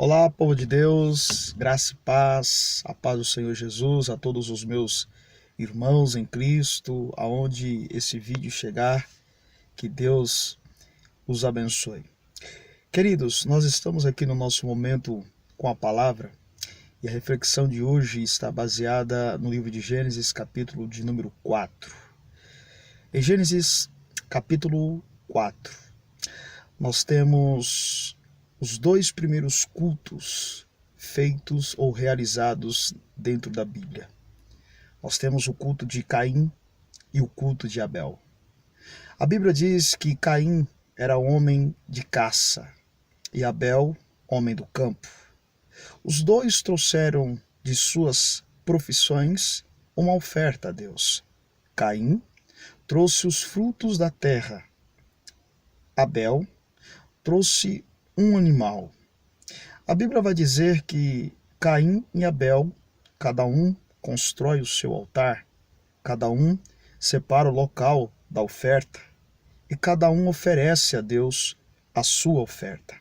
Olá, povo de Deus, graça e paz, a paz do Senhor Jesus a todos os meus irmãos em Cristo, aonde esse vídeo chegar, que Deus os abençoe. Queridos, nós estamos aqui no nosso momento com a palavra e a reflexão de hoje está baseada no livro de Gênesis, capítulo de número 4. Em Gênesis, capítulo 4, nós temos os dois primeiros cultos feitos ou realizados dentro da Bíblia. Nós temos o culto de Caim e o culto de Abel. A Bíblia diz que Caim era homem de caça e Abel, homem do campo. Os dois trouxeram de suas profissões uma oferta a Deus. Caim trouxe os frutos da terra. Abel trouxe um animal. A Bíblia vai dizer que Caim e Abel, cada um constrói o seu altar, cada um separa o local da oferta e cada um oferece a Deus a sua oferta.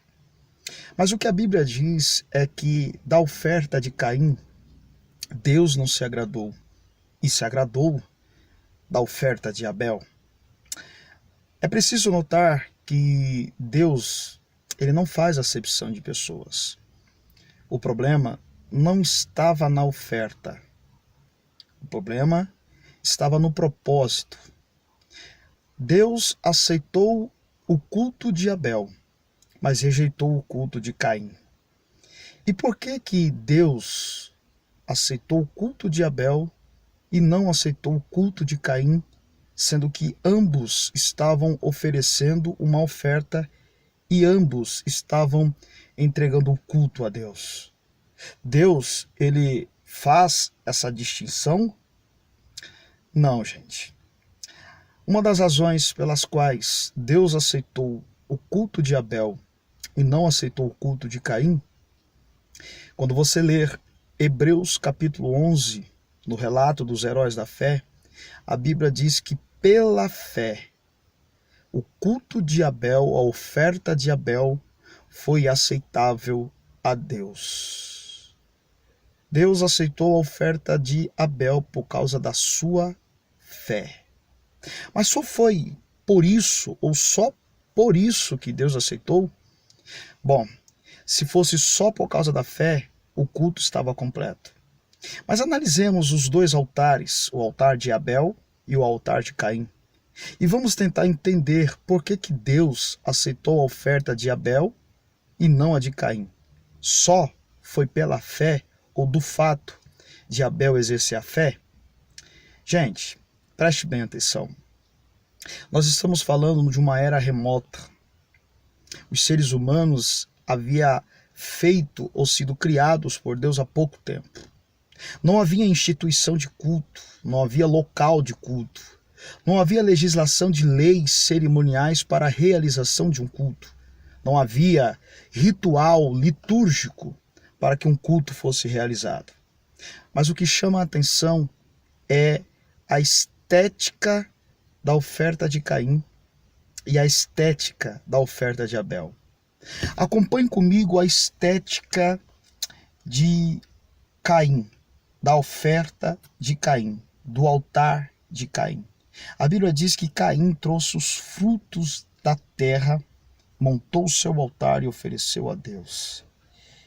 Mas o que a Bíblia diz é que da oferta de Caim, Deus não se agradou e se agradou da oferta de Abel. É preciso notar que Deus, ele não faz acepção de pessoas. O problema não estava na oferta. O problema estava no propósito. Deus aceitou o culto de Abel, mas rejeitou o culto de Caim. E por que Deus aceitou o culto de Abel e não aceitou o culto de Caim, sendo que ambos estavam oferecendo uma oferta e ambos estavam entregando o culto a Deus? Deus, ele faz essa distinção? Não, gente. Uma das razões pelas quais Deus aceitou o culto de Abel e não aceitou o culto de Caim, quando você ler Hebreus capítulo 11, no relato dos heróis da fé, a Bíblia diz que pela fé, o culto de Abel, a oferta de Abel, foi aceitável a Deus. Deus aceitou a oferta de Abel por causa da sua fé. Mas só foi por isso, ou só por isso que Deus aceitou? Bom, se fosse só por causa da fé, o culto estava completo. Mas analisemos os dois altares, o altar de Abel e o altar de Caim. E vamos tentar entender por que Deus aceitou a oferta de Abel e não a de Caim. Só foi pela fé ou do fato de Abel exercer a fé? Gente, preste bem atenção. Nós estamos falando de uma era remota. Os seres humanos haviam feito ou sido criados por Deus há pouco tempo. Não havia instituição de culto, não havia local de culto, não havia legislação de leis cerimoniais para a realização de um culto. Não havia ritual litúrgico para que um culto fosse realizado. Mas o que chama a atenção é a estética da oferta de Caim e a estética da oferta de Abel. Acompanhe comigo a estética de Caim, da oferta de Caim, do altar de Caim. A Bíblia diz que Caim trouxe os frutos da terra, montou o seu altar e ofereceu a Deus.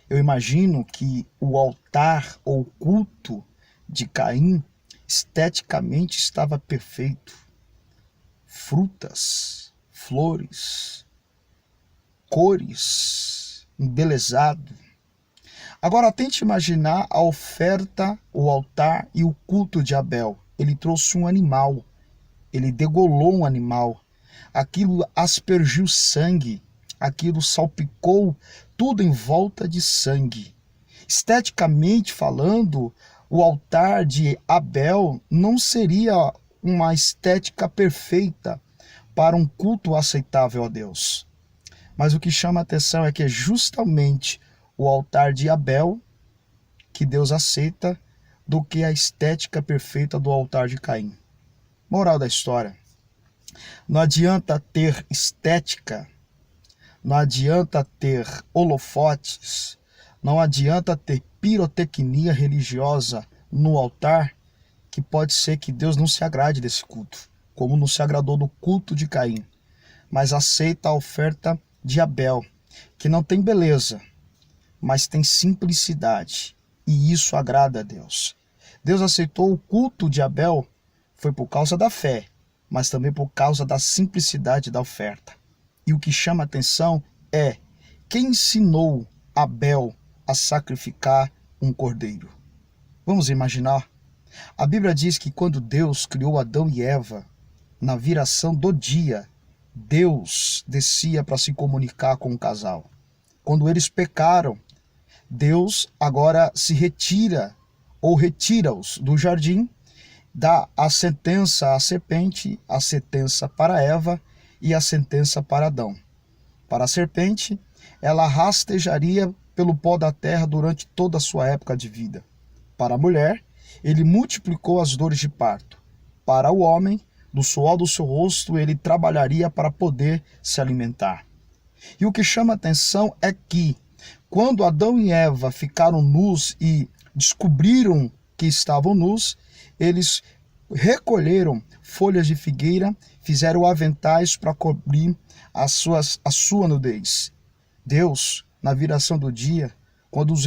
Eu imagino que o altar ou culto de Caim esteticamente estava perfeito. Frutas, flores, cores, embelezado. Agora tente imaginar a oferta, o altar e o culto de Abel. Ele trouxe um animal, ele degolou um animal, aquilo aspergiu sangue, aquilo salpicou tudo em volta de sangue. Esteticamente falando, o altar de Abel não seria uma estética perfeita para um culto aceitável a Deus. Mas o que chama a atenção é que é justamente o altar de Abel que Deus aceita do que a estética perfeita do altar de Caim. Moral da história: não adianta ter estética, não adianta ter holofotes, Não adianta ter pirotecnia religiosa no altar, que pode ser que Deus não se agrade desse culto, como não se agradou do culto de Caim, mas aceita a oferta de Abel, que não tem beleza, mas tem simplicidade, e isso agrada a Deus. Deus aceitou o culto de Abel, foi por causa da fé, mas também por causa da simplicidade da oferta. E o que chama atenção é quem ensinou Abel a sacrificar um cordeiro. Vamos imaginar? A Bíblia diz que quando Deus criou Adão e Eva, na viração do dia, Deus descia para se comunicar com o casal. Quando eles pecaram, Deus agora se retira ou retira-os do jardim, dá a sentença à serpente, a sentença para Eva e a sentença para Adão. Para a serpente, ela rastejaria pelo pó da terra durante toda a sua época de vida. Para a mulher, ele multiplicou as dores de parto. Para o homem, do suor do seu rosto, ele trabalharia para poder se alimentar. E o que chama atenção é que, quando Adão e Eva ficaram nus e descobriram que estavam nus, eles recolheram folhas de figueira, fizeram aventais para cobrir a sua nudez. Deus, na viração do dia, quando os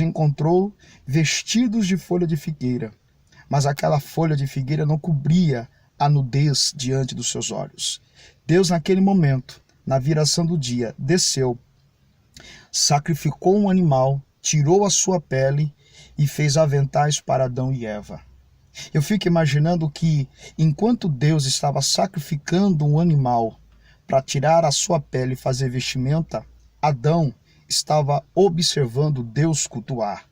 encontrou vestidos de folha de figueira. Mas aquela folha de figueira não cobria a nudez diante dos seus olhos. Deus, naquele momento, na viração do dia, desceu, sacrificou um animal, tirou a sua pele e fez aventais para Adão e Eva. Eu fico imaginando que, enquanto Deus estava sacrificando um animal para tirar a sua pele e fazer vestimenta, Adão estava observando Deus cultuar.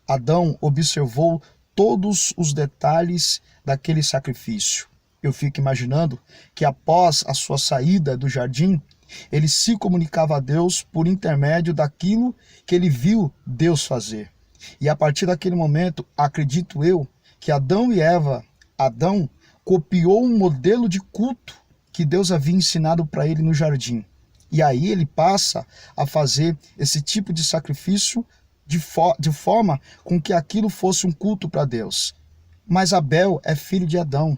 Adão observou todos os detalhes daquele sacrifício. Eu fico imaginando que após a sua saída do jardim, ele se comunicava a Deus por intermédio daquilo que ele viu Deus fazer. E a partir daquele momento, acredito eu, que Adão copiou um modelo de culto que Deus havia ensinado para ele no jardim. E aí ele passa a fazer esse tipo de sacrifício de forma com que aquilo fosse um culto para Deus. Mas Abel é filho de Adão.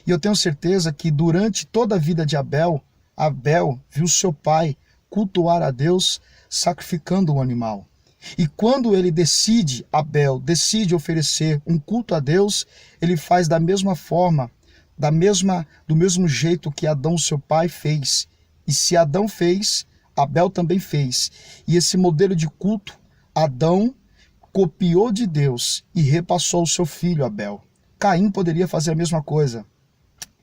E eu tenho certeza que durante toda a vida de Abel viu seu pai cultuar a Deus sacrificando um animal. E quando Abel decide oferecer um culto a Deus, ele faz da mesma forma, do mesmo jeito que Adão, seu pai, fez. E se Adão fez, Abel também fez. E esse modelo de culto, Adão copiou de Deus e repassou ao seu filho Abel. Caim poderia fazer a mesma coisa,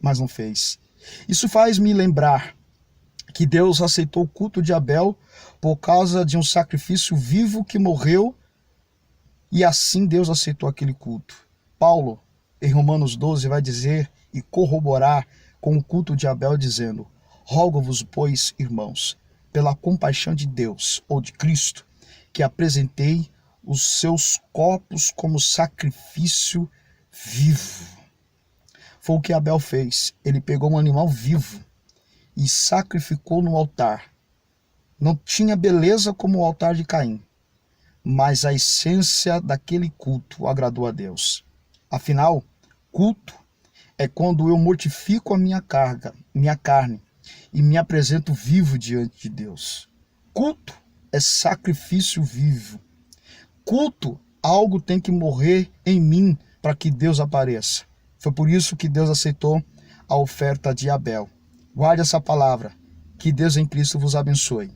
mas não fez. Isso faz me lembrar que Deus aceitou o culto de Abel por causa de um sacrifício vivo que morreu, e assim Deus aceitou aquele culto. Paulo, em Romanos 12, vai dizer e corroborar com o culto de Abel, dizendo: rogo-vos, pois, irmãos, pela compaixão de Deus, ou de Cristo, que apresentei os seus corpos como sacrifício vivo. Foi o que Abel fez. Ele pegou um animal vivo e sacrificou no altar. Não tinha beleza como o altar de Caim, mas a essência daquele culto agradou a Deus. Afinal, culto é quando eu mortifico a minha carne, e me apresento vivo diante de Deus. Culto é sacrifício vivo. Culto, algo tem que morrer em mim para que Deus apareça. Foi por isso que Deus aceitou a oferta de Abel. Guarde essa palavra. Que Deus em Cristo vos abençoe.